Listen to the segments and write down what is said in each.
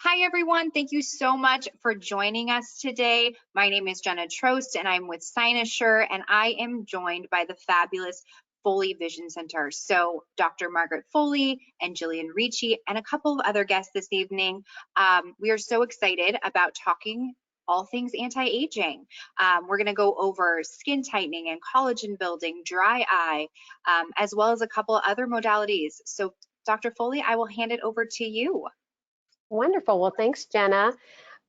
Hi, everyone. Thank you so much for joining us today. My name is Jenna Trost, and I'm with Cynosure, and I am joined by the fabulous Foley Vision Center. So Dr. Margaret Foley and Jillian Ricci and a couple of other guests this evening. We are so excited about talking all things anti-aging. We're going to go over skin tightening and collagen building, dry eye, as well as a couple of other modalities. So Dr. Foley, I will hand it over to you. Wonderful. Well, thanks, Jenna.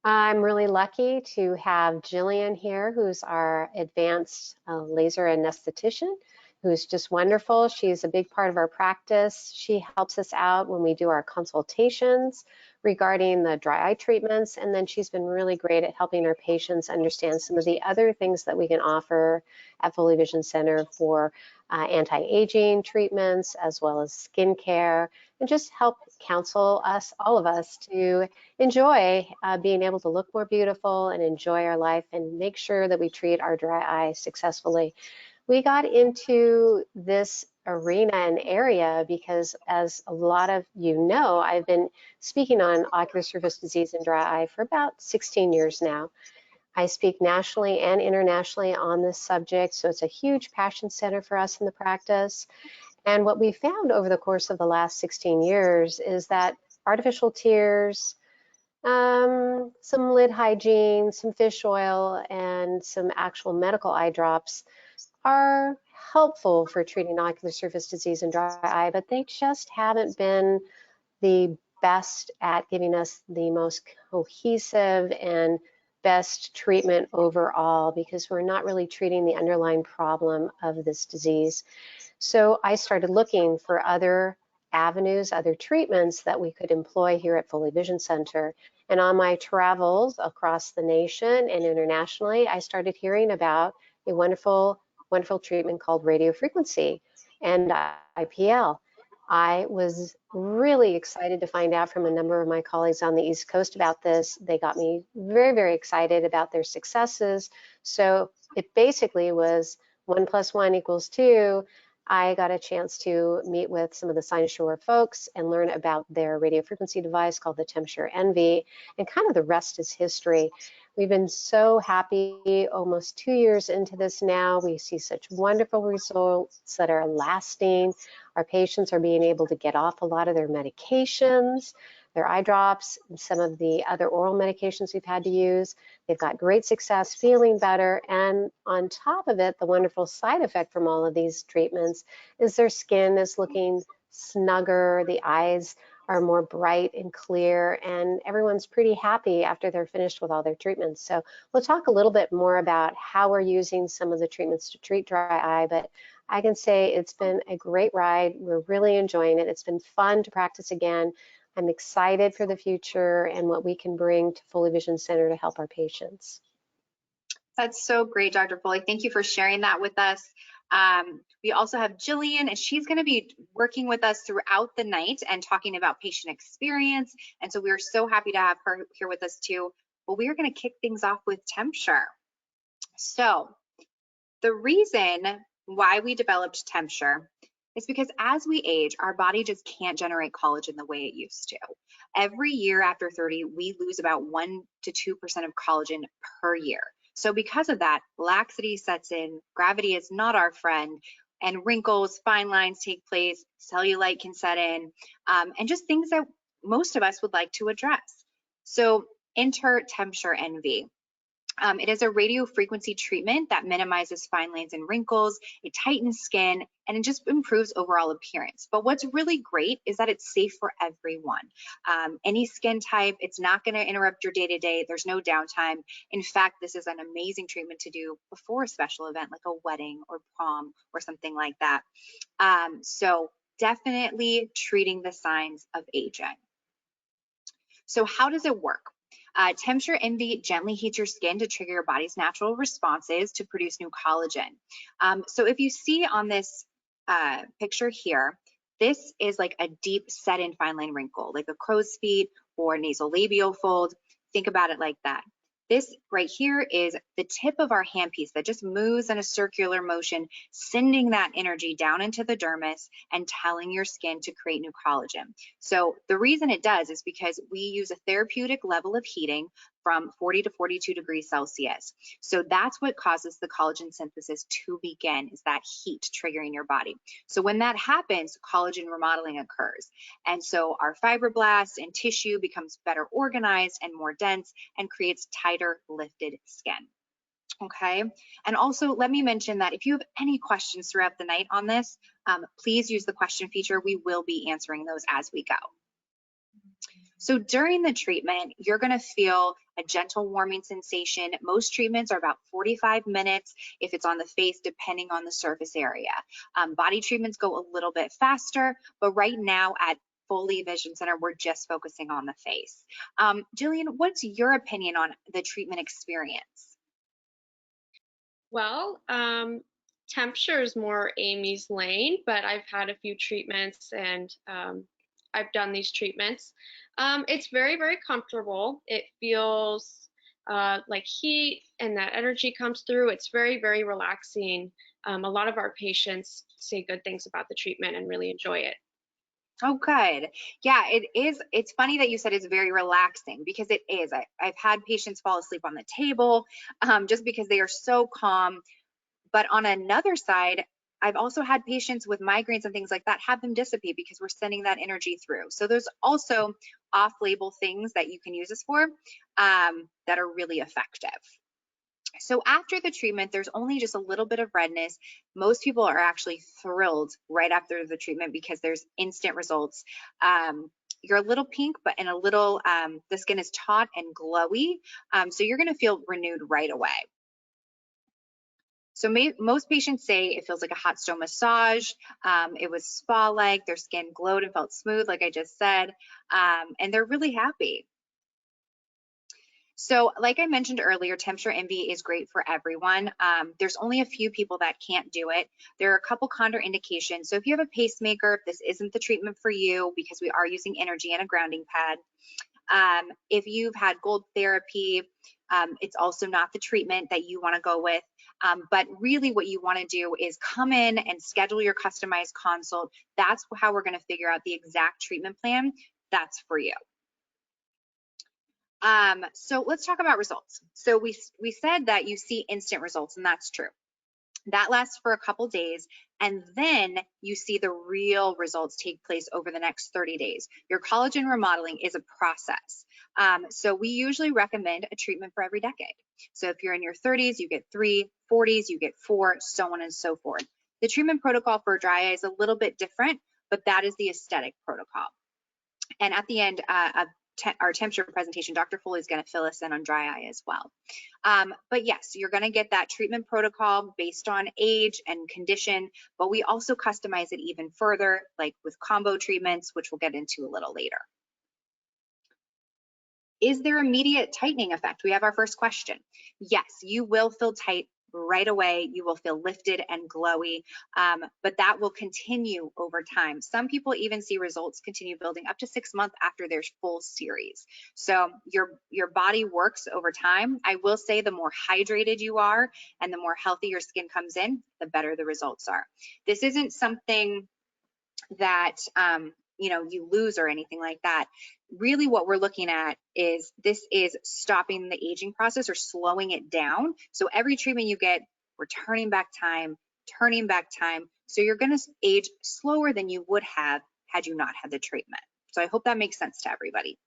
I'm really lucky to have Jillian here, who's our advanced laser anesthetician, who's just wonderful. She's a big part of our practice. She helps us out when we do our consultations regarding the dry eye treatments, and then she's been really great at helping our patients understand some of the other things that we can offer at Foley Vision Center for anti-aging treatments, as well as skincare, and just help counsel us, all of us, to enjoy being able to look more beautiful and enjoy our life and make sure that we treat our dry eye successfully. We got into this arena and area because, as a lot of you know, I've been speaking on ocular surface disease and dry eye for about 16 years now. I speak nationally and internationally on this subject, so it's a huge passion center for us in the practice. And what we found over the course of the last 16 years is that artificial tears, some lid hygiene, some fish oil, and some actual medical eye drops are helpful for treating ocular surface disease and dry eye, but they just haven't been the best at giving us the most cohesive and best treatment overall, because we're not really treating the underlying problem of this disease. So I started looking for other avenues, other treatments that we could employ here at Foley Vision Center. And on my travels across the nation and internationally, I started hearing about a wonderful treatment called radiofrequency and IPL. I was really excited to find out from a number of my colleagues on the East Coast about this. They got me very, very excited about their successes. So it basically was 1 + 1 = 2. I got a chance to meet with some of the Cynosure folks and learn about their radiofrequency device called the TempSure Envy, and kind of the rest is history. We've been so happy almost 2 years into this now. We see such wonderful results that are lasting. Our patients are being able to get off a lot of their medications, their eye drops, and some of the other oral medications we've had to use. They've got great success, feeling better, and on top of it, the wonderful side effect from all of these treatments is their skin is looking snugger, the eyes are more bright and clear, and everyone's pretty happy after they're finished with all their treatments. So we'll talk a little bit more about how we're using some of the treatments to treat dry eye, but I can say it's been a great ride. We're really enjoying it. It's been fun to practice again. I'm excited for the future and what we can bring to Foley Vision Center to help our patients. That's so great, Dr. Foley. Thank you for sharing that with us. We also have Jillian, and she's going to be working with us throughout the night and talking about patient experience. And so we are so happy to have her here with us too. But we are going to kick things off with TempSure. So the reason why we developed TempSure is because as we age, our body just can't generate collagen the way it used to. Every year after 30, we lose about 1 to 2% of collagen per year. So because of that, laxity sets in, gravity is not our friend, and wrinkles, fine lines take place, cellulite can set in, and just things that most of us would like to address. So enter TempSure Envy. It is a radio frequency treatment that minimizes fine lines and wrinkles, it tightens skin, and it just improves overall appearance. But what's really great is that it's safe for everyone. Any skin type, it's not going to interrupt your day-to-day. There's no downtime. In fact, this is an amazing treatment to do before a special event like a wedding or prom or something like that. So definitely treating the signs of aging. So how does it work? TempSure Envy gently heats your skin to trigger your body's natural responses to produce new collagen. So if you see on this picture here, this is like a deep set in fine line wrinkle, like a crow's feet or nasolabial fold. Think about it like that. This right here is the tip of our handpiece that just moves in a circular motion, sending that energy down into the dermis and telling your skin to create new collagen. So the reason it does is because we use a therapeutic level of heating from 40 to 42 degrees Celsius. So that's what causes the collagen synthesis to begin, is that heat triggering your body. So when that happens, collagen remodeling occurs. And so our fibroblasts and tissue becomes better organized and more dense and creates tighter, lifted skin. Okay, and also let me mention that if you have any questions throughout the night on this, please use the question feature. We will be answering those as we go. So during the treatment, you're going to feel a gentle warming sensation. Most treatments are about 45 minutes if it's on the face, depending on the surface area. Body treatments go a little bit faster, but right now at Foley Vision Center, we're just focusing on the face. Jillian, what's your opinion on the treatment experience? Well, temperature is more Amy's lane, but I've had a few treatments and I've done these treatments. It's very, very comfortable. It feels like heat and that energy comes through. It's very, very relaxing. A lot of our patients say good things about the treatment and really enjoy it. Oh, good. Yeah, it is. It's funny that you said it's very relaxing, because it is. I've had patients fall asleep on the table just because they are so calm. But on another side, I've also had patients with migraines and things like that have them dissipate because we're sending that energy through. So there's also off-label things that you can use this for that are really effective. So after the treatment, there's only just a little bit of redness. Most people are actually thrilled right after the treatment because there's instant results. You're a little pink, but in a little, the skin is taut and glowy. So you're gonna feel renewed right away. So most patients say it feels like a hot stone massage. It was spa-like, their skin glowed and felt smooth, like I just said, and they're really happy. So like I mentioned earlier, Temperature Envy is great for everyone. There's only a few people that can't do it. There are a couple contraindications. So if you have a pacemaker, this isn't the treatment for you because we are using energy and a grounding pad. If you've had gold therapy, it's also not the treatment that you want to go with. But really what you want to do is come in and schedule your customized consult. That's how we're going to figure out the exact treatment plan that's for you. So let's talk about results. So we said that you see instant results, and that's true. That lasts for a couple days, and then you see the real results take place over the next 30 days. Your collagen remodeling is a process. So we usually recommend a treatment for every decade. So if you're in your 30s, you get 3, 40s, you get 4, so on and so forth. The treatment protocol for dry eye is a little bit different, but that is the aesthetic protocol. And at the end of our temperature presentation, Dr. Foley is going to fill us in on dry eye as well. But yes, you're going to get that treatment protocol based on age and condition, but we also customize it even further, like with combo treatments, which we'll get into a little later. Is there immediate tightening effect? We have our first question. Yes, you will feel tight right away. You will feel lifted and glowy, but that will continue over time. Some people even see results continue building up to 6 months after their full series. So your body works over time. I will say the more hydrated you are and the more healthy your skin comes in, the better the results are. This isn't something that you lose or anything like that. Really what we're looking at is this is stopping the aging process or slowing it down. So every treatment you get, we're turning back time. So you're going to age slower than you would have had you not had the treatment. So I hope that makes sense to everybody.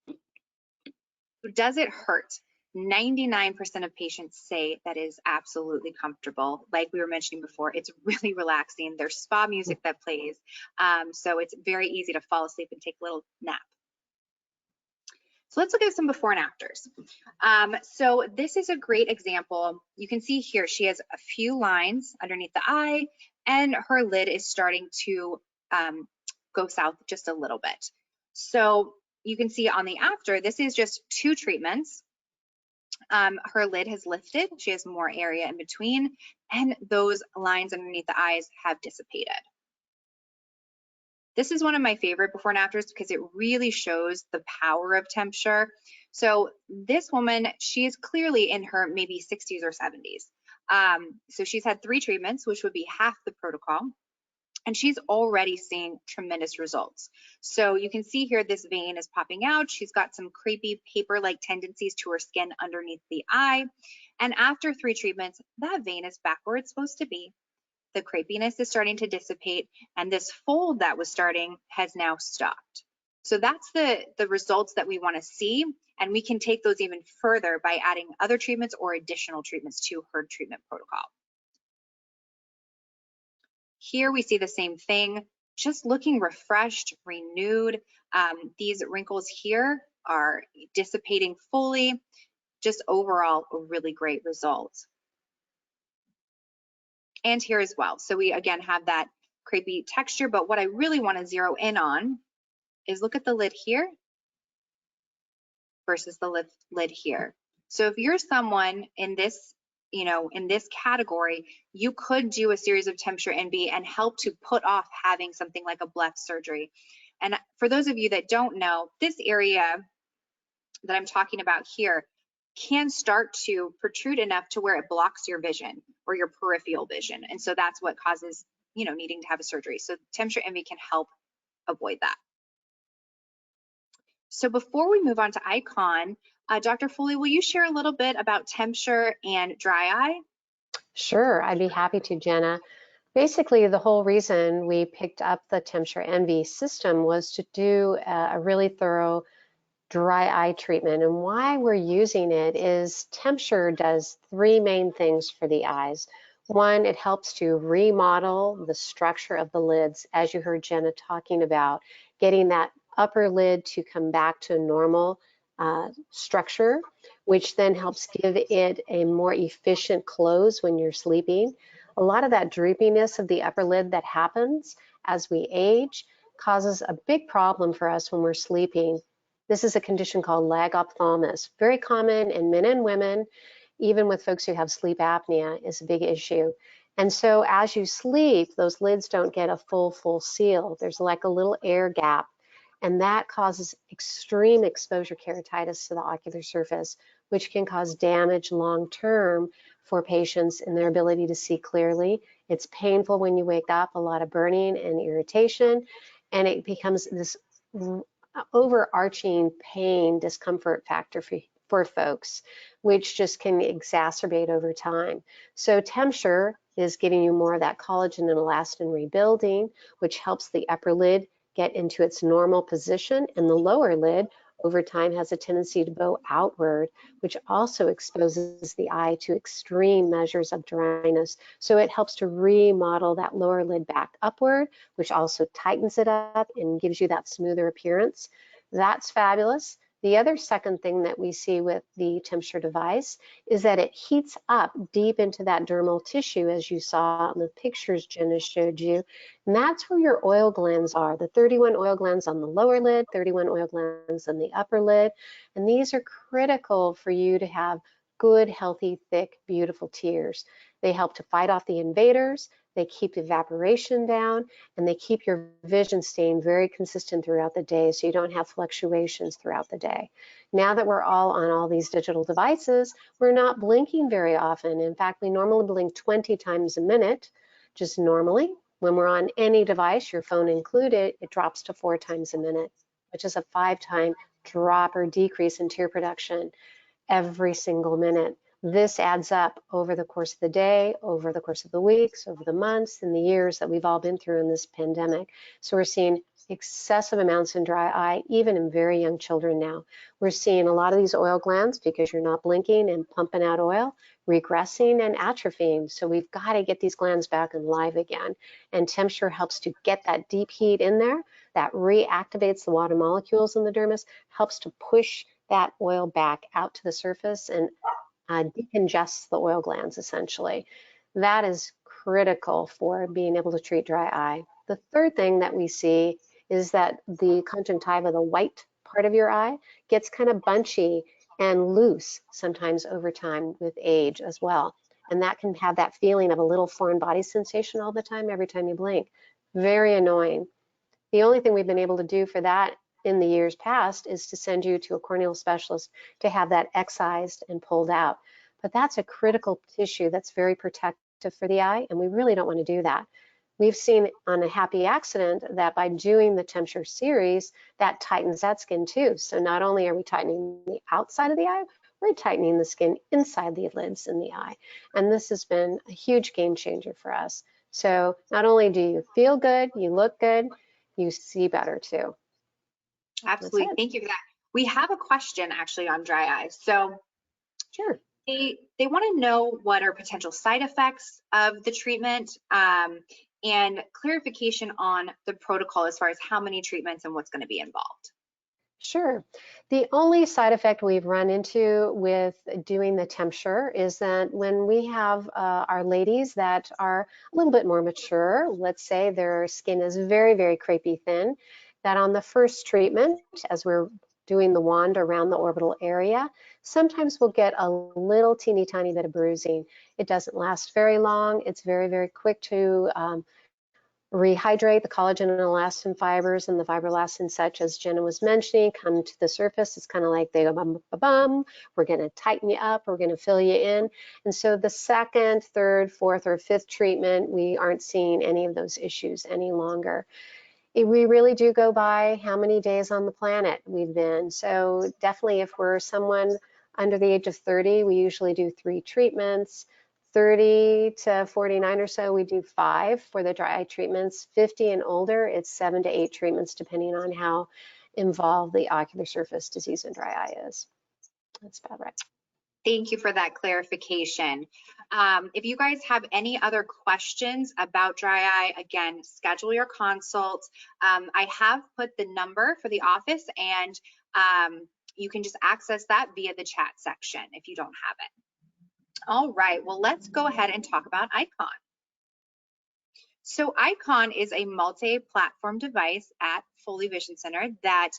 So does it hurt? 99% of patients say that is absolutely comfortable. Like we were mentioning before, it's really relaxing. There's spa music that plays. So it's very easy to fall asleep and take a little nap. So let's look at some before and afters. So this is a great example. You can see here, she has a few lines underneath the eye and her lid is starting to go south just a little bit. So you can see on the after, this is just 2 treatments. Her lid has lifted, she has more area in between, and those lines underneath the eyes have dissipated. This is one of my favorite before and afters because it really shows the power of Temperature. So this woman, she is clearly in her maybe 60s or 70s. So she's had 3 treatments, which would be half the protocol. And she's already seeing tremendous results. So you can see here, this vein is popping out. She's got some creepy paper-like tendencies to her skin underneath the eye. And after 3 treatments, that vein is back where it's supposed to be. The crepiness is starting to dissipate, and this fold that was starting has now stopped. So that's the results that we want to see, and we can take those even further by adding other treatments or additional treatments to her treatment protocol. Here we see the same thing, just looking refreshed, renewed. These wrinkles here are dissipating fully. Just overall, a really great result. And here as well. So we again have that crepey texture, but what I really want to zero in on is look at the lid here versus the lid here. So if you're someone in this, in this category, you could do a series of TempSure-NV and help to put off having something like a BLEF surgery. And for those of you that don't know, this area that I'm talking about here can start to protrude enough to where it blocks your vision or your peripheral vision. And so that's what causes, needing to have a surgery. So TempSure-NV can help avoid that. So before we move on to ICON, Dr. Foley, will you share a little bit about TempSure and dry eye? Sure, I'd be happy to, Jenna. Basically, the whole reason we picked up the TempSure-NV system was to do a really thorough dry eye treatment. And why we're using it is TempSure does 3 main things for the eyes. One, it helps to remodel the structure of the lids, as you heard Jenna talking about, getting that upper lid to come back to a normal structure, which then helps give it a more efficient close when you're sleeping. A lot of that droopiness of the upper lid that happens as we age causes a big problem for us when we're sleeping. This is a condition called lagophthalmos, very common in men and women, even with folks who have sleep apnea is a big issue. And so as you sleep, those lids don't get a full seal. There's like a little air gap, and that causes extreme exposure keratitis to the ocular surface, which can cause damage long-term for patients in their ability to see clearly. It's painful when you wake up, a lot of burning and irritation, and it becomes this overarching pain, discomfort factor for folks, which just can exacerbate over time. So TempSure is giving you more of that collagen and elastin rebuilding, which helps the upper lid get into its normal position, and the lower lid over time has a tendency to bow outward, which also exposes the eye to extreme measures of dryness. So it helps to remodel that lower lid back upward, which also tightens it up and gives you that smoother appearance. That's fabulous. The other second thing that we see with the TempSure device is that it heats up deep into that dermal tissue, as you saw in the pictures Jenna showed you. And that's where your oil glands are, the 31 oil glands on the lower lid, 31 oil glands on the upper lid. And these are critical for you to have good, healthy, thick, beautiful tears. They help to fight off the invaders, they keep evaporation down, and they keep your vision staying very consistent throughout the day so you don't have fluctuations throughout the day. Now that we're all on all these digital devices, we're not blinking very often. In fact, we normally blink 20 times a minute, just normally. When we're on any device, your phone included, it drops to 4 times a minute, which is a 5-time drop or decrease in tear production every single minute. This adds up over the course of the day, over the course of the weeks, over the months, and the years that we've all been through in this pandemic. So we're seeing excessive amounts in dry eye, even in very young children now. We're seeing a lot of these oil glands, because you're not blinking and pumping out oil, regressing and atrophying. So we've got to get these glands back alive again. And TempSure helps to get that deep heat in there, that reactivates the water molecules in the dermis, helps to push that oil back out to the surface and decongests the oil glands, essentially. That is critical for being able to treat dry eye. The third thing that we see is that the conjunctiva, the white part of your eye, gets kind of bunchy and loose sometimes over time with age as well. And that can have that feeling of a little foreign body sensation all the time, every time you blink. Very annoying. The only thing we've been able to do for that in the years past is to send you to a corneal specialist to have that excised and pulled out. But that's a critical tissue that's very protective for the eye, and we really don't want to do that. We've seen on a happy accident that by doing the TempSure series, that tightens that skin too. So not only are we tightening the outside of the eye, we're tightening the skin inside the lids in the eye. And this has been a huge game changer for us. So not only do you feel good, you look good, you see better too. Absolutely. Thank you for that. We have a question actually on dry eyes. So sure. They want to know what are potential side effects of the treatment and clarification on the protocol as far as how many treatments and what's going to be involved. Sure. The only side effect we've run into with doing the TempSure is that when we have our ladies that are a little bit more mature, let's say their skin is very, very crepey thin, that on the first treatment, as we're doing the wand around the orbital area, sometimes we'll get a little teeny tiny bit of bruising. It doesn't last very long. It's very, very quick to rehydrate. The collagen and elastin fibers and the fibroblasts and such, as Jenna was mentioning, come to the surface. It's kind of like they go bum, bum, bum. We're going to tighten you up. We're going to fill you in. And so the second, third, fourth, or fifth treatment, we aren't seeing any of those issues any longer. We really do go by how many days on the planet we've been. So definitely if we're someone under the age of 30, we usually do 3 treatments. 30 to 49 or so, we do 5 for the dry eye treatments. 50 and older, it's 7 to 8 treatments, depending on how involved the ocular surface disease in dry eye is. That's about right. Thank you for that clarification. If you guys have any other questions about dry eye, again, schedule your consult. I have put the number for the office, and you can just access that via the chat section if you don't have it. All right, well, let's go ahead and talk about Icon. So Icon is a multi-platform device at Foley Vision Center that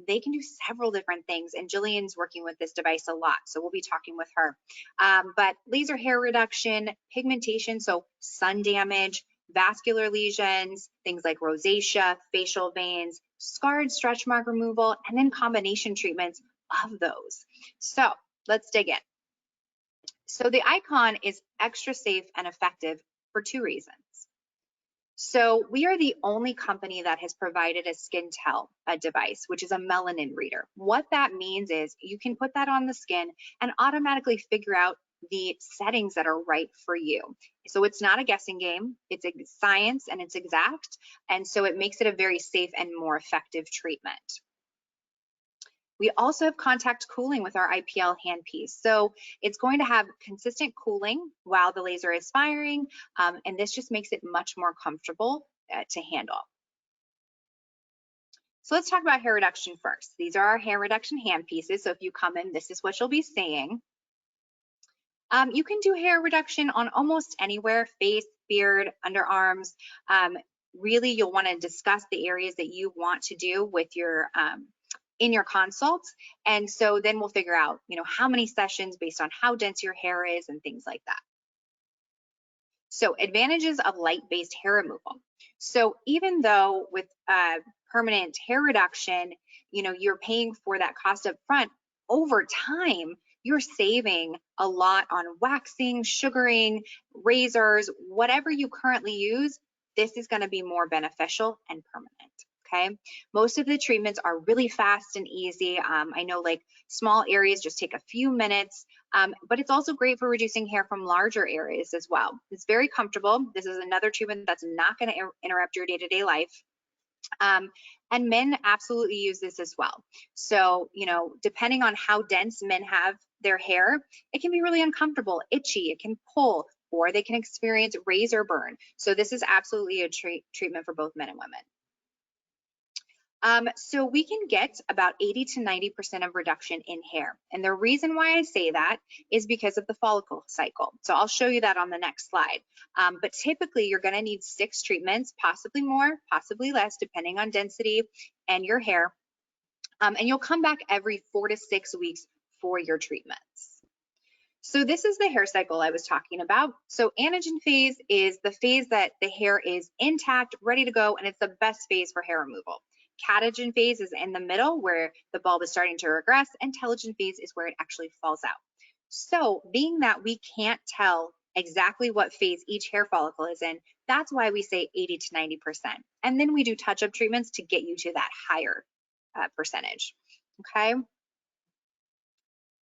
they can do several different things, and Jillian's working with this device a lot, so we'll be talking with her. But laser hair reduction, pigmentation, so sun damage, vascular lesions, things like rosacea, facial veins, scarred stretch mark removal, and then combination treatments of those. So let's dig in. So the Icon is extra safe and effective for 2 reasons. So we are the only company that has provided a SkinTel device, which is a melanin reader. What that means is you can put that on the skin and automatically figure out the settings that are right for you. So it's not a guessing game, it's a science and it's exact. And so it makes it a very safe and more effective treatment. We also have contact cooling with our IPL handpiece. So it's going to have consistent cooling while the laser is firing, and this just makes it much more comfortable to handle. So let's talk about hair reduction first. These are our hair reduction handpieces. So if you come in, this is what you'll be seeing. You can do hair reduction on almost anywhere, face, beard, underarms. Really, you'll want to discuss the areas that you want to do with your in your consults, and so then we'll figure out, you know, how many sessions based on how dense your hair is and things like that. So advantages of light-based hair removal. So even though with permanent hair reduction, you know, you're paying for that cost up front, over time you're saving a lot on waxing, sugaring, razors, whatever you currently use. This is going to be more beneficial and permanent. Okay, most of the treatments are really fast and easy. I know like small areas just take a few minutes, but it's also great for reducing hair from larger areas as well. It's very comfortable. This is another treatment that's not going to interrupt your day-to-day life. And men absolutely use this as well. So, you know, depending on how dense men have their hair, it can be really uncomfortable, itchy, it can pull, or they can experience razor burn. So this is absolutely a treatment for both men and women. So we can get about 80 to 90% of reduction in hair. And the reason why I say that is because of the follicle cycle. So I'll show you that on the next slide. But typically you're gonna need 6 treatments, possibly more, possibly less, depending on density and your hair. And you'll come back every 4 to 6 weeks for your treatments. So this is the hair cycle I was talking about. So anagen phase is the phase that the hair is intact, ready to go, and it's the best phase for hair removal. Catagen phase is in the middle where the bulb is starting to regress, and telogen phase is where it actually falls out. So being that we can't tell exactly what phase each hair follicle is in, that's why we say 80 to 90%. And then we do touch-up treatments to get you to that higher percentage, okay?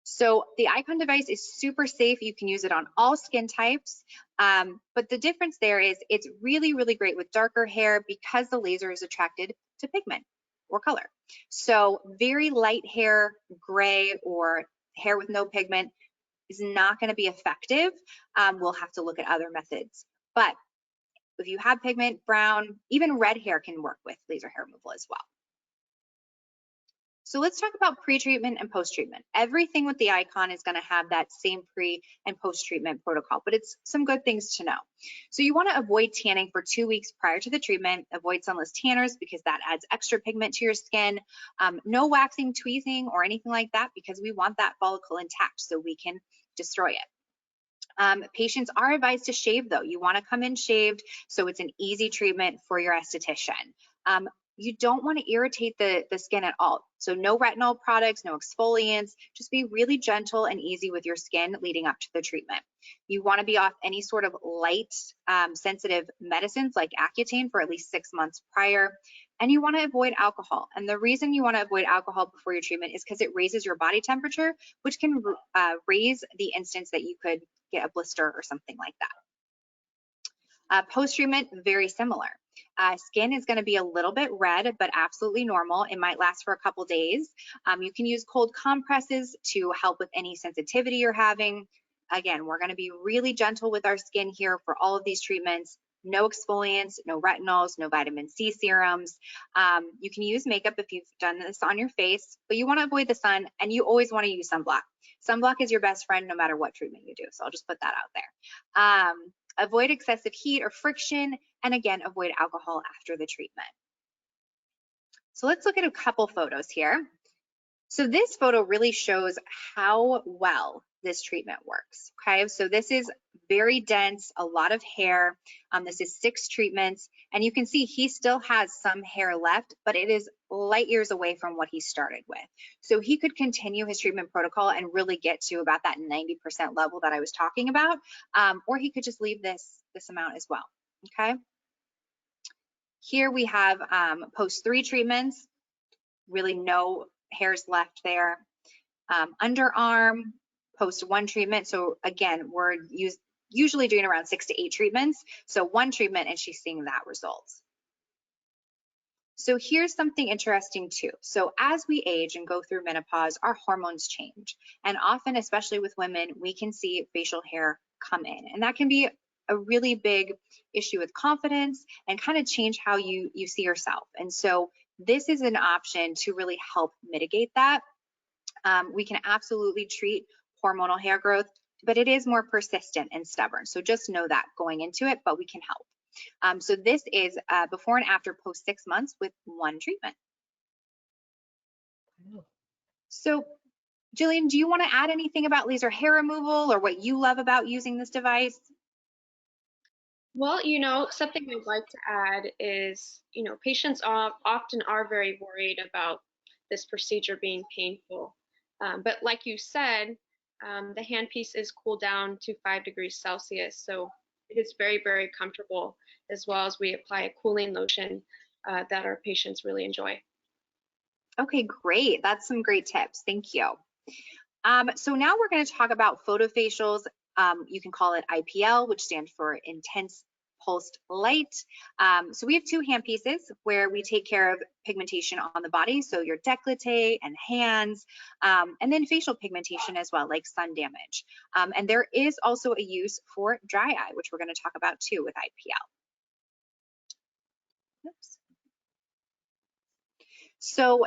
So the Icon device is super safe. You can use it on all skin types, but the difference there is it's really, really great with darker hair because the laser is attracted to pigment or color. So very light hair, gray, or hair with no pigment is not going to be effective. We'll have to look at other methods. But if you have pigment, brown, even red hair can work with laser hair removal as well. So let's talk about pre-treatment and post-treatment. Everything with the Icon is going to have that same pre and post-treatment protocol, but it's some good things to know. So you want to avoid tanning for 2 weeks prior to the treatment. Avoid sunless tanners because that adds extra pigment to your skin. No waxing, tweezing, or anything like that because we want that follicle intact so we can destroy it. Patients are advised to shave though. You want to come in shaved so it's an easy treatment for your esthetician. You don't want to irritate the skin at all. So no retinol products, no exfoliants, just be really gentle and easy with your skin leading up to the treatment. You want to be off any sort of light sensitive medicines like Accutane for at least 6 months prior. And you want to avoid alcohol. And the reason you want to avoid alcohol before your treatment is because it raises your body temperature, which can raise the instance that you could get a blister or something like that. Post-treatment, very similar. Skin is going to be a little bit red, but absolutely normal. It might last for a couple days. You can use cold compresses to help with any sensitivity you're having. Again, we're going to be really gentle with our skin here for all of these treatments. No exfoliants, no retinols, no vitamin C serums. You can use makeup if you've done this on your face, but you want to avoid the sun and you always want to use sunblock. Sunblock is your best friend no matter what treatment you do. So I'll just put that out there. Avoid excessive heat or friction, and again, avoid alcohol after the treatment. So let's look at a couple photos here. So this photo really shows how well this treatment works, okay? So this is very dense, a lot of hair. This is 6 treatments, and you can see he still has some hair left, but it is light years away from what he started with. So he could continue his treatment protocol and really get to about that 90% level that I was talking about, or he could just leave this amount as well, okay? Here we have post 3 treatments, really no hairs left there. Underarm, post 1 treatment. So again, we're usually doing around 6 to 8 treatments. So 1 treatment and she's seeing that result. So here's something interesting too. So as we age and go through menopause, our hormones change. And often, especially with women, we can see facial hair come in. And that can be a really big issue with confidence and kind of change how you see yourself. And so this is an option to really help mitigate that. We can absolutely treat hormonal hair growth, but it is more persistent and stubborn. So just know that going into it, but we can help. So this is before and after post 6 months with 1 treatment. So Jillian, do you want to add anything about laser hair removal or what you love about using this device? Well, you know, something I'd like to add is, you know, patients often are very worried about this procedure being painful. But like you said, the handpiece is cooled down to 5 degrees Celsius. So it is very, very comfortable, as well as we apply a cooling lotion that our patients really enjoy. Okay, great. That's some great tips. Thank you. So now we're going to talk about photofacials. You can call it IPL, which stands for intense pulsed light. So we have 2 hand pieces where we take care of pigmentation on the body, so your décolleté and hands, and then facial pigmentation as well, like sun damage. And there is also a use for dry eye, which we're going to talk about too with IPL. Oops. So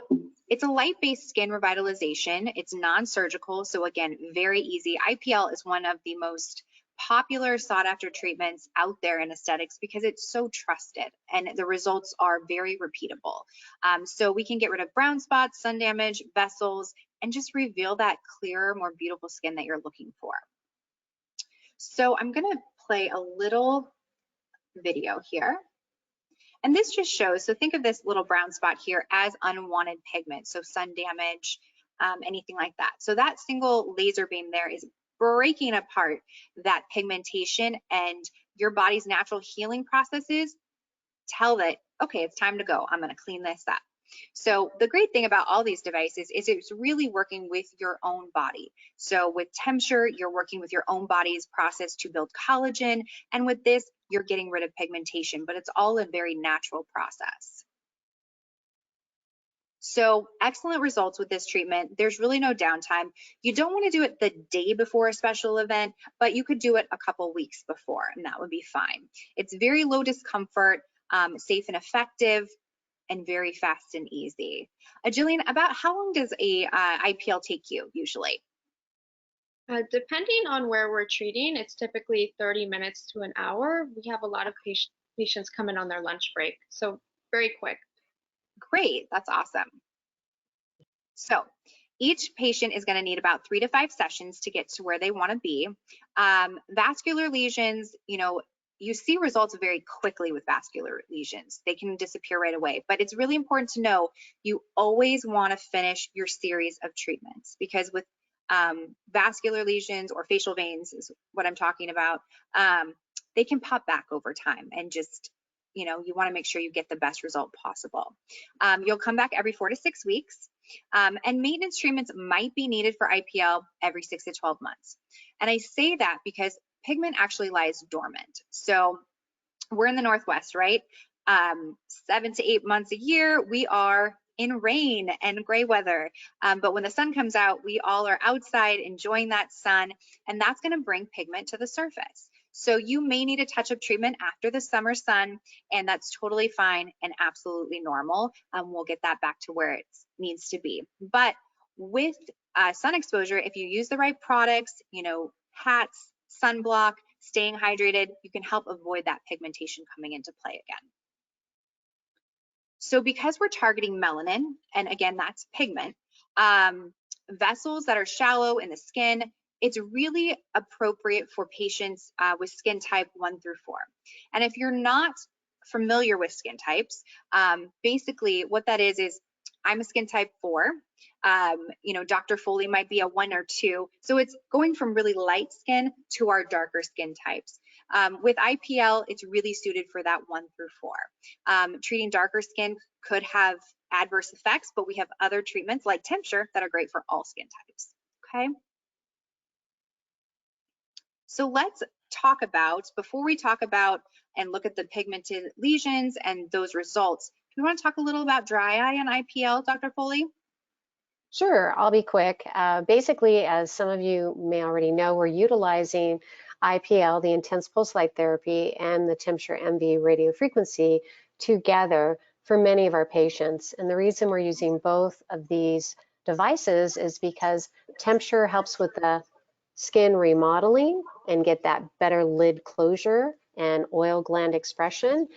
it's a light-based skin revitalization. It's non-surgical, so again, very easy. IPL is one of the most popular sought-after treatments out there in aesthetics because it's so trusted and the results are very repeatable. So we can get rid of brown spots, sun damage, vessels, and just reveal that clearer, more beautiful skin that you're looking for. So I'm going to play a little video here. And this just shows, so think of this little brown spot here as unwanted pigment, so sun damage, anything like that. So that single laser beam there is breaking apart that pigmentation, and your body's natural healing processes tell that, okay, it's time to go. I'm going to clean this up. So the great thing about all these devices is it's really working with your own body. So with TempSure, you're working with your own body's process to build collagen. And with this, you're getting rid of pigmentation, but it's all a very natural process. So excellent results with this treatment. There's really no downtime. You don't want to do it the day before a special event, but you could do it a couple weeks before, and that would be fine. It's very low discomfort, safe and effective, and very fast and easy. Jillian, about how long does a IPL take you usually? Depending on where we're treating, it's typically 30 minutes to an hour. We have a lot of patients come in on their lunch break, so very quick. Great, that's awesome. So each patient is going to need about 3 to 5 sessions to get to where they want to be. Vascular lesions, you see results very quickly with vascular lesions. They can disappear right away, but it's really important to know you always want to finish your series of treatments, because with vascular lesions or facial veins is what I'm talking about, they can pop back over time, and just, you want to make sure you get the best result possible. You'll come back every 4 to 6 weeks, and maintenance treatments might be needed for IPL every 6 to 12 months. And I say that because pigment actually lies dormant. So we're in the Northwest, right? 7 to 8 months a year, we are in rain and gray weather. But when the sun comes out, we all are outside enjoying that sun, and that's going to bring pigment to the surface. So you may need a touch-up treatment after the summer sun, and that's totally fine and absolutely normal. We'll get that back to where it needs to be. But with sun exposure, if you use the right products, hats, sunblock, staying hydrated, you can help avoid that pigmentation coming into play again. So because we're targeting melanin, and again, that's pigment, vessels that are shallow in the skin, it's really appropriate for patients with skin type 1 through 4. And if you're not familiar with skin types, basically what that is I'm a skin type 4. Dr. Foley might be a 1 or 2. So it's going from really light skin to our darker skin types. With IPL, it's really suited for that 1 through 4. Treating darker skin could have adverse effects, but we have other treatments like TempSure that are great for all skin types. Okay. So let's talk about, before we talk about and look at the pigmented lesions and those results, do we want to talk a little about dry eye and IPL, Dr. Foley? Sure, I'll be quick. Basically, as some of you may already know, we're utilizing IPL, the intense pulse light therapy, and the TempSure MV radiofrequency together for many of our patients. And the reason we're using both of these devices is because TempSure helps with the skin remodeling and get that better lid closure and oil gland expression.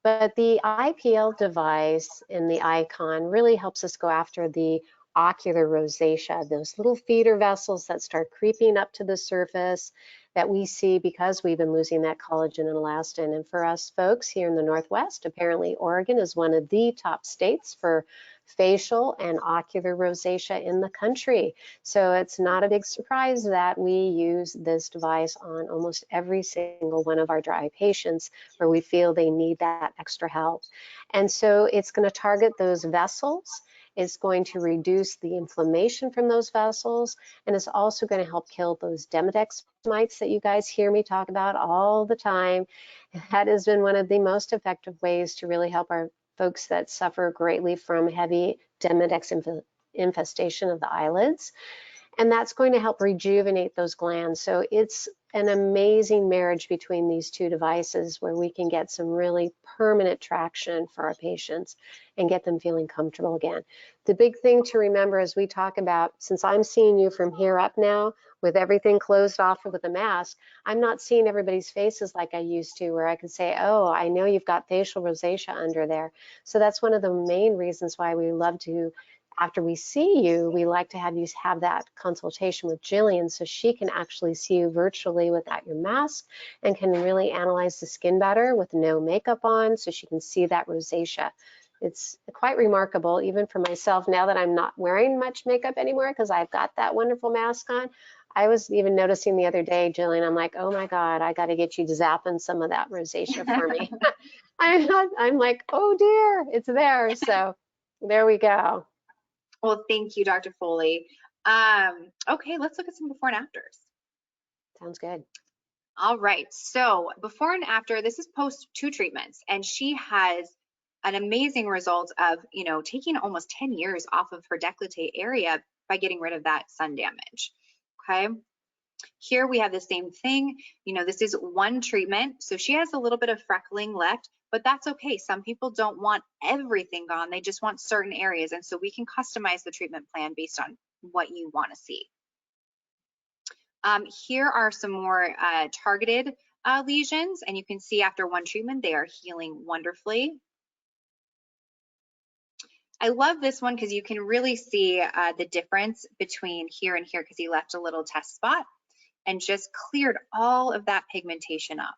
But the IPL device in the Icon really helps us go after the ocular rosacea, those little feeder vessels that start creeping up to the surface that we see because we've been losing that collagen and elastin. And for us folks here in the Northwest, apparently Oregon is one of the top states for facial and ocular rosacea in the country. So it's not a big surprise that we use this device on almost every single one of our dry eye patients where we feel they need that extra help. And so it's going to target those vessels. It's going to reduce the inflammation from those vessels, and it's also going to help kill those Demodex mites that you guys hear me talk about all the time. That has been one of the most effective ways to really help our folks that suffer greatly from heavy Demodex infestation of the eyelids. And that's going to help rejuvenate those glands. So it's an amazing marriage between these two devices where we can get some really permanent traction for our patients and get them feeling comfortable again. The big thing to remember as we talk about, since I'm seeing you from here up now with everything closed off with a mask, I'm not seeing everybody's faces like I used to, where I could say, oh, I know you've got facial rosacea under there. So that's one of the main reasons why we love to after we see you, we like to have you have that consultation with Jillian so she can actually see you virtually without your mask and can really analyze the skin better with no makeup on, so she can see that rosacea. It's quite remarkable, even for myself, now that I'm not wearing much makeup anymore because I've got that wonderful mask on. I was even noticing the other day, Jillian, I'm like, oh my God, I got to get you zapping some of that rosacea for me. I'm like, oh dear, it's there. So there we go. Well, thank you, Dr. Foley. Okay, let's look at some before and afters. Sounds good. All right, so before and after, this is post 2 treatments, and she has an amazing result of, you know, taking almost 10 years off of her décolleté area by getting rid of that sun damage. Okay, here we have the same thing. You know, this is 1 treatment, so she has a little bit of freckling left, but that's okay. Some people don't want everything gone, they just want certain areas, and so we can customize the treatment plan based on what you want to see. Here are some more targeted lesions, and you can see after 1 treatment, they are healing wonderfully. I love this one because you can really see the difference between here and here, because he left a little test spot and just cleared all of that pigmentation up.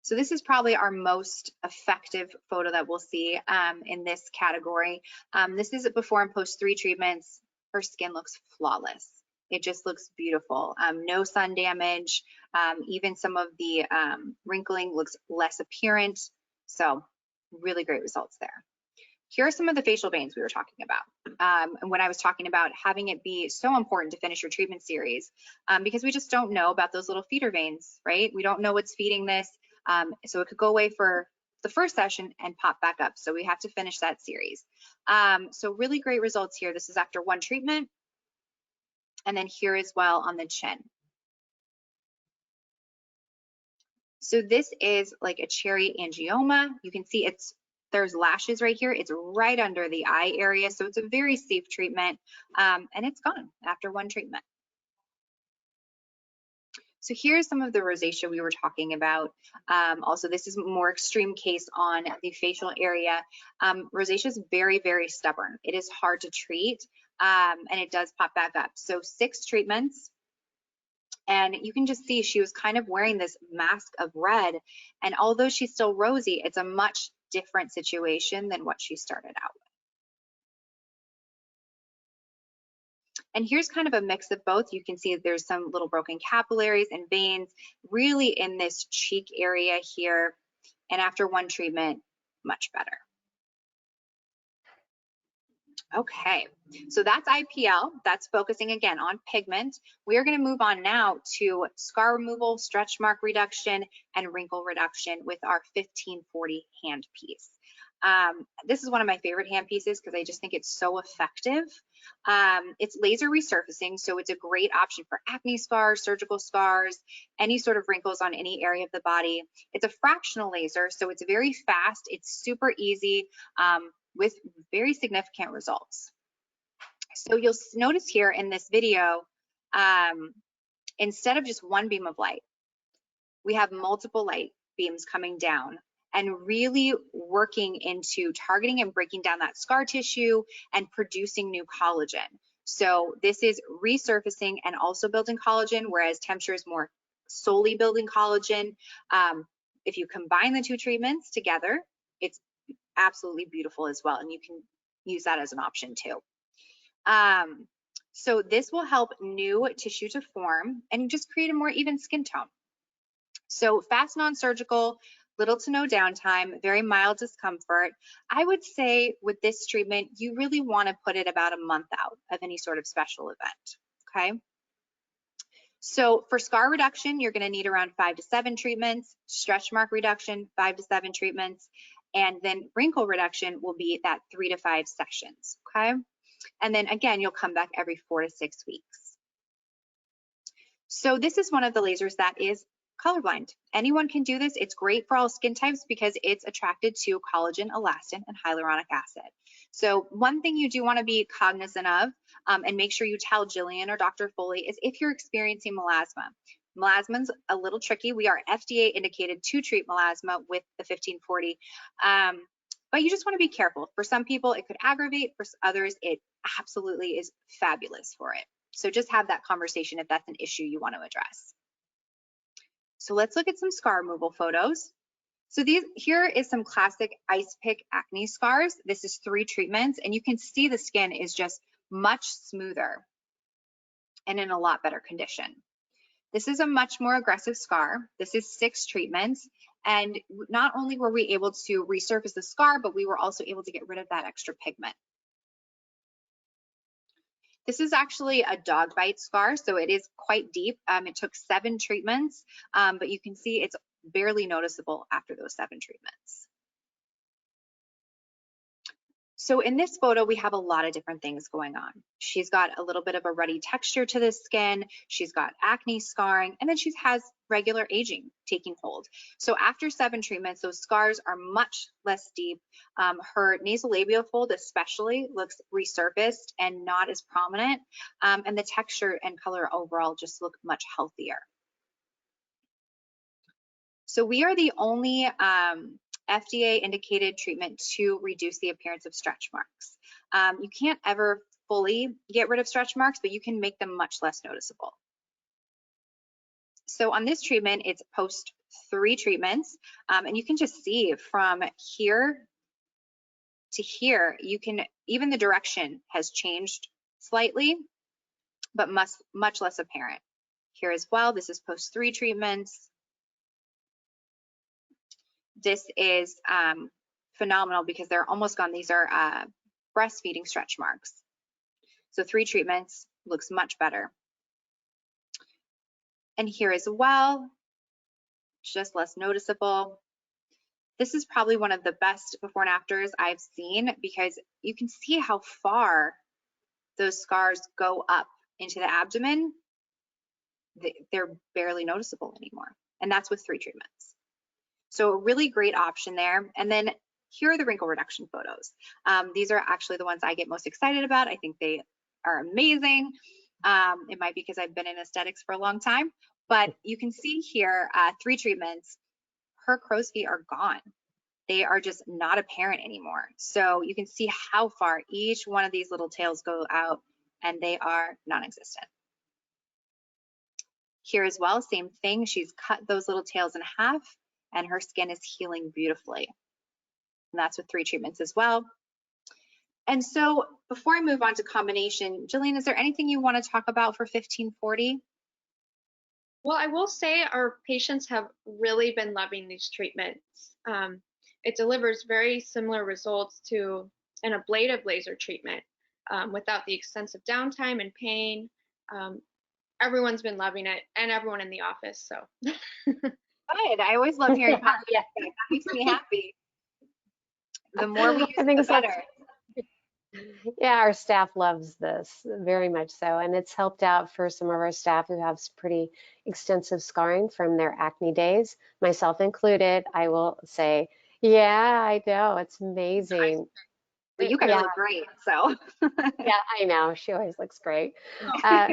So this is probably our most effective photo that we'll see in this category. This is before and post 3 treatments. Her skin looks flawless. It just looks beautiful. No sun damage. Even some of the wrinkling looks less apparent. So really great results there. Here are some of the facial veins we were talking about. And when I was talking about having it be so important to finish your treatment series, because we just don't know about those little feeder veins, right? We don't know what's feeding this. So it could go away for the first session and pop back up. So we have to finish that series. So really great results here. This is after 1 treatment. And then here as well on the chin. So this is like a cherry angioma. You can see there's lashes right here. It's right under the eye area. So it's a very safe treatment, and it's gone after 1 treatment. So here's some of the rosacea we were talking about. Also, this is a more extreme case on the facial area. Rosacea is very, very stubborn. It is hard to treat, and it does pop back up. So 6 treatments. And you can just see she was kind of wearing this mask of red. And although she's still rosy, it's a much different situation than what she started out with. And here's kind of a mix of both. You can see there's some little broken capillaries and veins really in this cheek area here. And after 1 treatment, much better. Okay, so that's IPL. That's focusing again on pigment. We are going to move on now to scar removal, stretch mark reduction, and wrinkle reduction with our 1540 hand piece. This is one of my favorite hand pieces because I just think it's so effective. It's laser resurfacing, so it's a great option for acne scars, surgical scars, any sort of wrinkles on any area of the body. It's a fractional laser, so it's very fast. It's super easy. With very significant results. So you'll notice here in this video, instead of just 1 beam of light, we have multiple light beams coming down and really working into targeting and breaking down that scar tissue and producing new collagen. So this is resurfacing and also building collagen, whereas Tempture is more solely building collagen. If you combine the 2 treatments together, it's absolutely beautiful as well, and you can use that as an option too. So this will help new tissue to form and just create a more even skin tone. So fast, non-surgical, little to no downtime, very mild discomfort. I would say with this treatment, you really want to put it about a month out of any sort of special event, okay? So for scar reduction, you're going to need around 5 to 7 treatments, stretch mark reduction, 5 to 7 treatments, and then wrinkle reduction will be that 3 to 5 sessions, okay? And then again, you'll come back every 4 to 6 weeks. So this is one of the lasers that is colorblind. Anyone can do this. It's great for all skin types because it's attracted to collagen, elastin, and hyaluronic acid. So one thing you do want to be cognizant of and make sure you tell Jillian or Dr. Foley is if you're experiencing melasma. Melasma's a little tricky. We are FDA indicated to treat melasma with the 1540. but you just want to be careful. For some people, it could aggravate. For others, it absolutely is fabulous for it. So just have that conversation if that's an issue you want to address. So let's look at some scar removal photos. So here is some classic ice pick acne scars. This is 3 treatments, and you can see the skin is just much smoother and in a lot better condition. This is a much more aggressive scar. This is 6 treatments, and not only were we able to resurface the scar, but we were also able to get rid of that extra pigment. This is actually a dog bite scar, so it is quite deep. It took 7 treatments, but you can see it's barely noticeable after those 7 treatments. So in this photo, we have a lot of different things going on. She's got a little bit of a ruddy texture to the skin. She's got acne scarring, and then she has regular aging taking hold. So after 7 treatments, those scars are much less deep. Her nasolabial fold especially looks resurfaced and not as prominent. And the texture and color overall just look much healthier. So we are the only FDA indicated treatment to reduce the appearance of stretch marks. You can't ever fully get rid of stretch marks, but you can make them much less noticeable. So on this treatment, it's post 3 treatments, and you can just see from here to here, even the direction has changed slightly, but much less apparent. Here as well, this is post 3 treatments. This is phenomenal because they're almost gone. These are breastfeeding stretch marks. So 3 treatments looks much better. And here as well, just less noticeable. This is probably one of the best before and afters I've seen because you can see how far those scars go up into the abdomen. They're barely noticeable anymore. And that's with 3 treatments. So a really great option there. And then here are the wrinkle reduction photos. These are actually the ones I get most excited about. I think they are amazing. It might be because I've been in aesthetics for a long time, but you can see here 3 treatments. Her crow's feet are gone. They are just not apparent anymore. So you can see how far each one of these little tails go out, and they are non-existent. Here as well, same thing. She's cut those little tails in half, and her skin is healing beautifully. And that's with 3 treatments as well. And so before I move on to combination, Jillian, is there anything you want to talk about for 1540? Well, I will say our patients have really been loving these treatments. It delivers very similar results to an ablative laser treatment without the extensive downtime and pain. Everyone's been loving it, and everyone in the office. So Good. I always love hearing positive feedback. That makes me happy. The more we use it, the better. Yeah, our staff loves this very much so, and it's helped out for some of our staff who have pretty extensive scarring from their acne days, myself included. I will say, yeah, I know, it's amazing. But you guys look great, so. Yeah, I know, she always looks great. But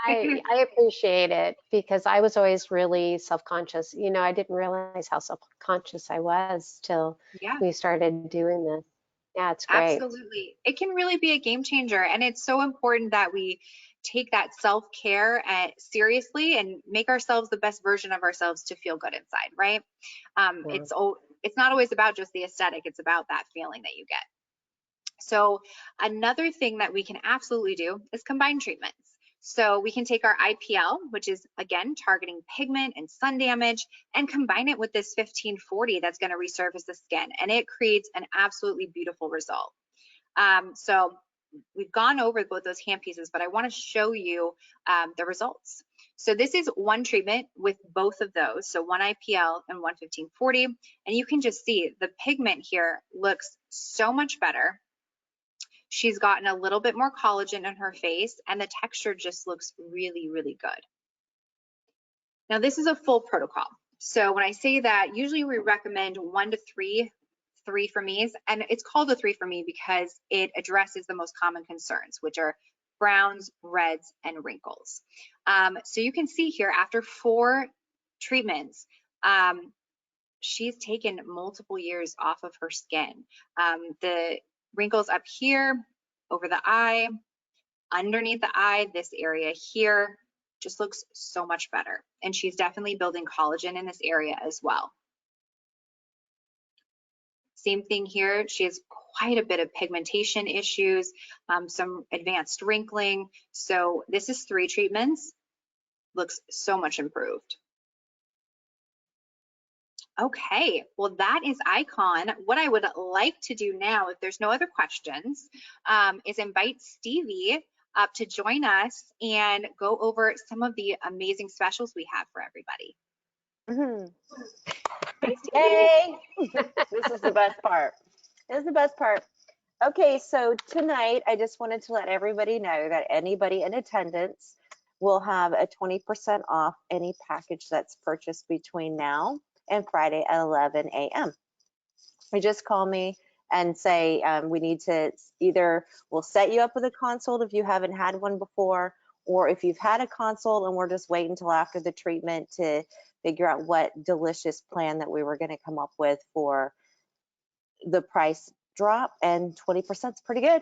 I appreciate it because I was always really self-conscious. You know, I didn't realize how self-conscious I was till we started doing this. Yeah, it's great. Absolutely. It can really be a game changer. And it's so important that we take that self-care seriously and make ourselves the best version of ourselves to feel good inside, right? It's not always about just the aesthetic. It's about that feeling that you get. So another thing that we can absolutely do is combine treatments. So we can take our IPL, which is again targeting pigment and sun damage, and combine it with this 1540 that's going to resurface the skin, and it creates an absolutely beautiful result. So we've gone over both those hand pieces, but I want to show you the results. So this is one treatment with both of those, so one IPL and one 1540, and you can just see the pigment here looks so much better. She's gotten a little bit more collagen in her face, and the texture just looks really, really good. Now, this is a full protocol. So when I say that, usually we recommend 1 to 3 for me's, and it's called a 3 for me because it addresses the most common concerns, which are browns, reds, and wrinkles. So you can see here after 4 treatments, she's taken multiple years off of her skin. The wrinkles up here, over the eye, underneath the eye, this area here, just looks so much better. And she's definitely building collagen in this area as well. Same thing here. She has quite a bit of pigmentation issues, some advanced wrinkling. So this is 3 treatments. Looks so much improved. Okay, well, that is Icon. What I would like to do now, if there's no other questions, is invite Stevie up to join us and go over some of the amazing specials we have for everybody. Yay! This is the best part. This is the best part. Okay, so tonight I just wanted to let everybody know that anybody in attendance will have a 20% off any package that's purchased between now and Friday at 11 a.m. You just call me and say we need to either we'll set you up with a consult if you haven't had one before, or if you've had a consult and we're just waiting until after the treatment to figure out what delicious plan that we were going to come up with for the price drop, and 20% is pretty good.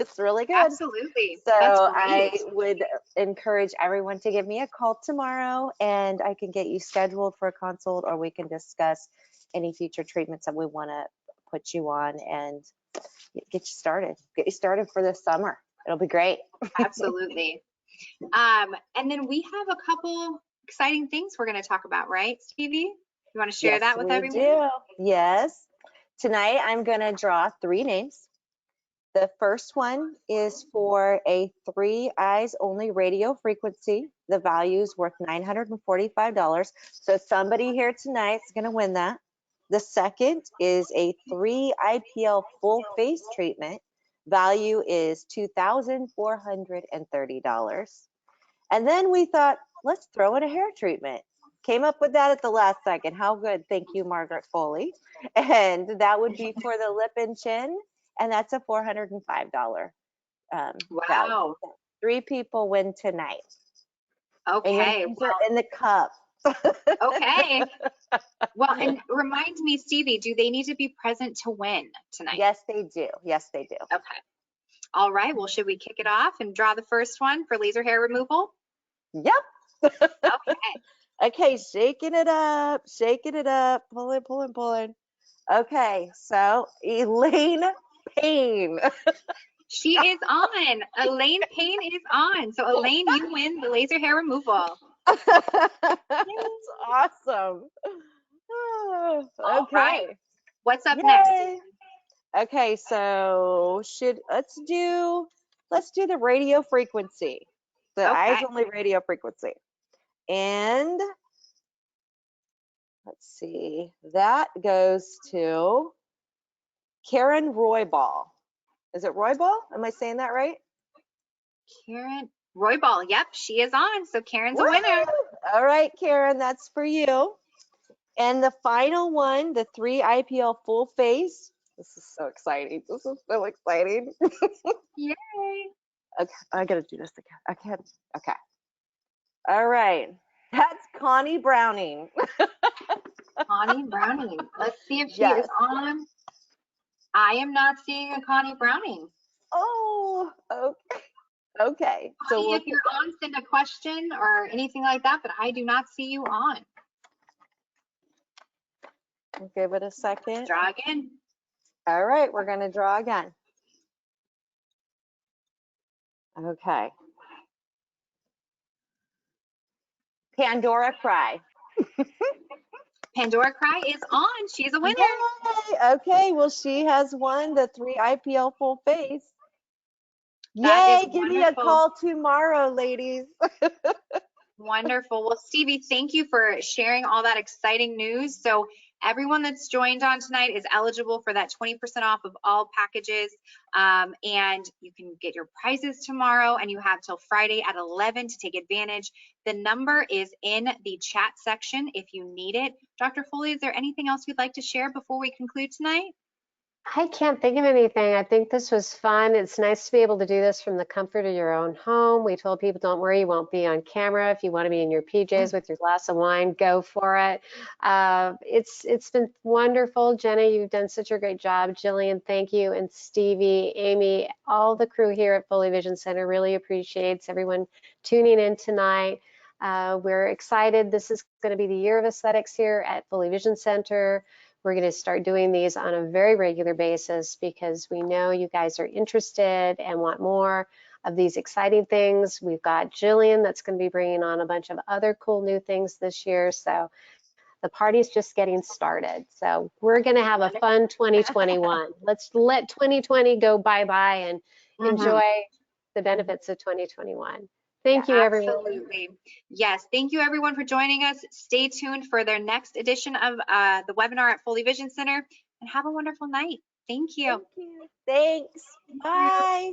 It's really good. Absolutely. So That's I great. would encourage everyone to give me a call tomorrow and I can get you scheduled for a consult, or we can discuss any future treatments that we want to put you on and get you started for the summer. It'll be great. Absolutely. And then we have a couple exciting things we're going to talk about, right, Stevie? You want to share Yes, that with we everyone? do. Yes. Tonight I'm going to draw 3 names. The first one is for a 3 eyes only radio frequency. The value is worth $945. So somebody here tonight is going to win that. The second is a 3 IPL full face treatment. Value is $2,430. And then we thought, let's throw in a hair treatment. Came up with that at the last second. How good. Thank you, Margaret Foley. And that would be for the lip and chin. And that's a $405 value. Wow. 3 people win tonight. And your Okay. names are in the cup. Okay. Well, and remind me, Stevie, do they need to be present to win tonight? Yes, they do. Yes, they do. Okay. All right. Well, should we kick it off and draw the first one for laser hair removal? Yep. Okay. Okay, shaking it up, pulling, pulling, pulling. Okay, so Elaine Payne. She is on. Elaine Payne is on. So Elaine, you win the laser hair removal. That's awesome. Oh, All okay. right. What's up Yay. next? Okay, so let's do the radio frequency, the eyes Okay. only radio frequency. And let's see, that goes to Karen Roybal. Is it Roybal? Am I saying that right? Karen Roybal. Yep, she is on. So Karen's a Woo! winner. All right, Karen, that's for you. And the final one, the 3 IPL full face. This is so exciting. This is so exciting. Yay. Okay, I gotta do this again. I can't. Okay. All right. That's Connie Browning. Connie Browning. Let's see if she Yes. is on. I am not seeing a Connie Browning. Oh, okay. Okay. So Connie, we'll if you're on, send a question or anything like that, but I do not see you on. give it a second. Draw again. All right, we're gonna draw again. Okay. Pandora Cry. Pandora Cry is on. She's a winner. Yay! Okay, well, she has won the 3 IPL full face. That Yay! is Give me a wonderful. call tomorrow, ladies. Wonderful. Well, Stevie, thank you for sharing all that exciting news. So everyone that's joined on tonight is eligible for that 20% off of all packages. And you can get your prizes tomorrow, and you have till Friday at 11 to take advantage. The number is in the chat section if you need it. Dr. Foley, is there anything else you'd like to share before we conclude tonight? I can't think of anything. I think this was fun. It's nice to be able to do this from the comfort of your own home. We told people, don't worry, you won't be on camera. If you want to be in your PJs with your glass of wine, go for it. It's been wonderful. Jenna, you've done such a great job. Jillian, thank you. And Stevie, Amy, all the crew here at Foley Vision Center really appreciates everyone tuning in tonight. We're excited. This is going to be the year of aesthetics here at Foley Vision Center. We're going to start doing these on a very regular basis because we know you guys are interested and want more of these exciting things. We've got Jillian that's going to be bringing on a bunch of other cool new things this year. So the party's just getting started. So we're going to have a fun 2021. Let's let 2020 go bye-bye and enjoy the benefits of 2021. Thank you, everyone. Absolutely. Yes. Thank you, everyone, for joining us. Stay tuned for their next edition of the webinar at Foley Vision Center, and have a wonderful night. Thank you. Thanks. Bye.